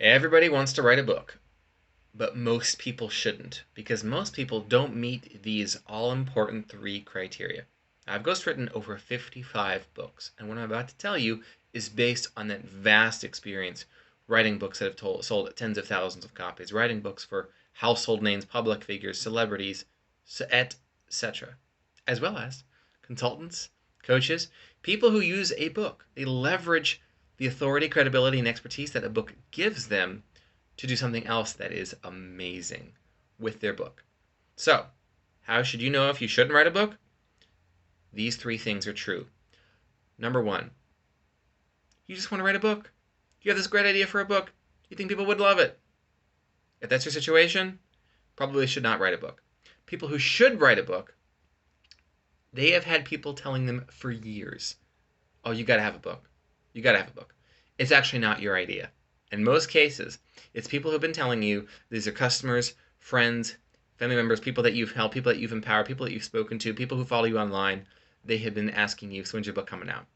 Everybody wants to write a book, but most people shouldn't because most people don't meet these all-important three criteria. I've ghostwritten over 55 books, and what I'm about to tell you is based on that vast experience writing books that have sold tens of thousands of copies, writing books for household names, public figures, celebrities, etc., as well as consultants, coaches, people who use a book. They leverage the authority, credibility, and expertise that a book gives them to do something else that is amazing with their book. So, how should you know if you shouldn't write a book? These three things are true. Number one, you just want to write a book. You have this great idea for a book. You think people would love it. If that's your situation, probably should not write a book. People who should write a book, they have had people telling them for years, oh, you got to have a book. You got to have a book. It's actually not your idea. In most cases, it's people who've been telling you, these are customers, friends, family members, people that you've helped, people that you've empowered, people that you've spoken to, people who follow you online. They have been asking you, so when's your book coming out?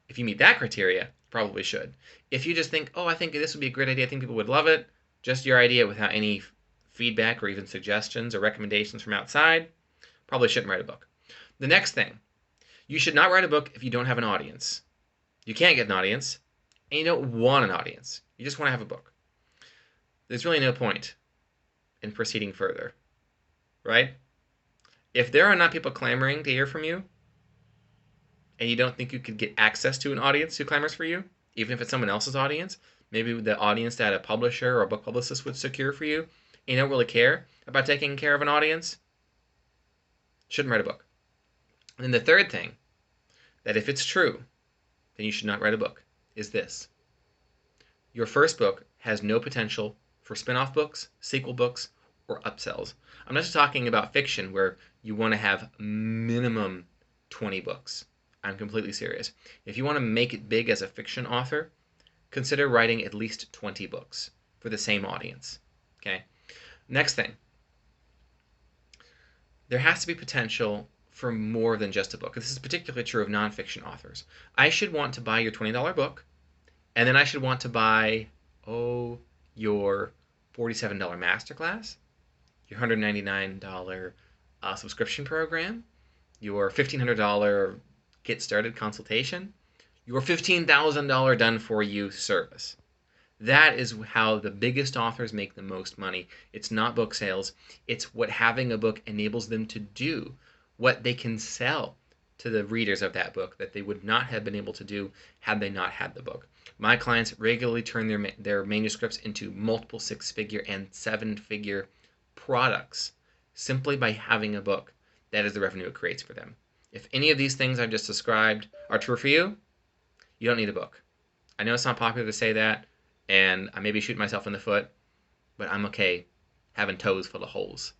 If you meet that criteria, probably should. If you just think, oh, I think this would be a great idea, I think people would love it, just your idea without any feedback or even suggestions or recommendations from outside, probably shouldn't write a book. The next thing, you should not write a book if you don't have an audience. You can't get an audience, and you don't want an audience. You just want to have a book. There's really no point in proceeding further, right? If there are not people clamoring to hear from you, and you don't think you could get access to an audience who clamors for you, even if it's someone else's audience, maybe the audience that a publisher or a book publicist would secure for you, and you don't really care about taking care of an audience, shouldn't write a book. And then the third thing, that if it's true, then you should not write a book, is this. Your first book has no potential for spin-off books, sequel books, or upsells. I'm not just talking about fiction where you want to have minimum 20 books. I'm completely serious. If you want to make it big as a fiction author, consider writing at least 20 books for the same audience. Okay? Next thing. There has to be potential for more than just a book. This is particularly true of nonfiction authors. I should want to buy your $20 book, and then I should want to buy, your $47 masterclass, your $199 subscription program, your $1,500 get started consultation, your $15,000 done for you service. That is how the biggest authors make the most money. It's not book sales. It's what having a book enables them to do, what they can sell to the readers of that book that they would not have been able to do had they not had the book. My clients regularly turn their manuscripts into multiple six-figure and seven-figure products simply by having a book. That is the revenue it creates for them. If any of these things I've just described are true for you, you don't need a book. I know it's not popular to say that, and I may be shooting myself in the foot, but I'm okay having toes full of holes.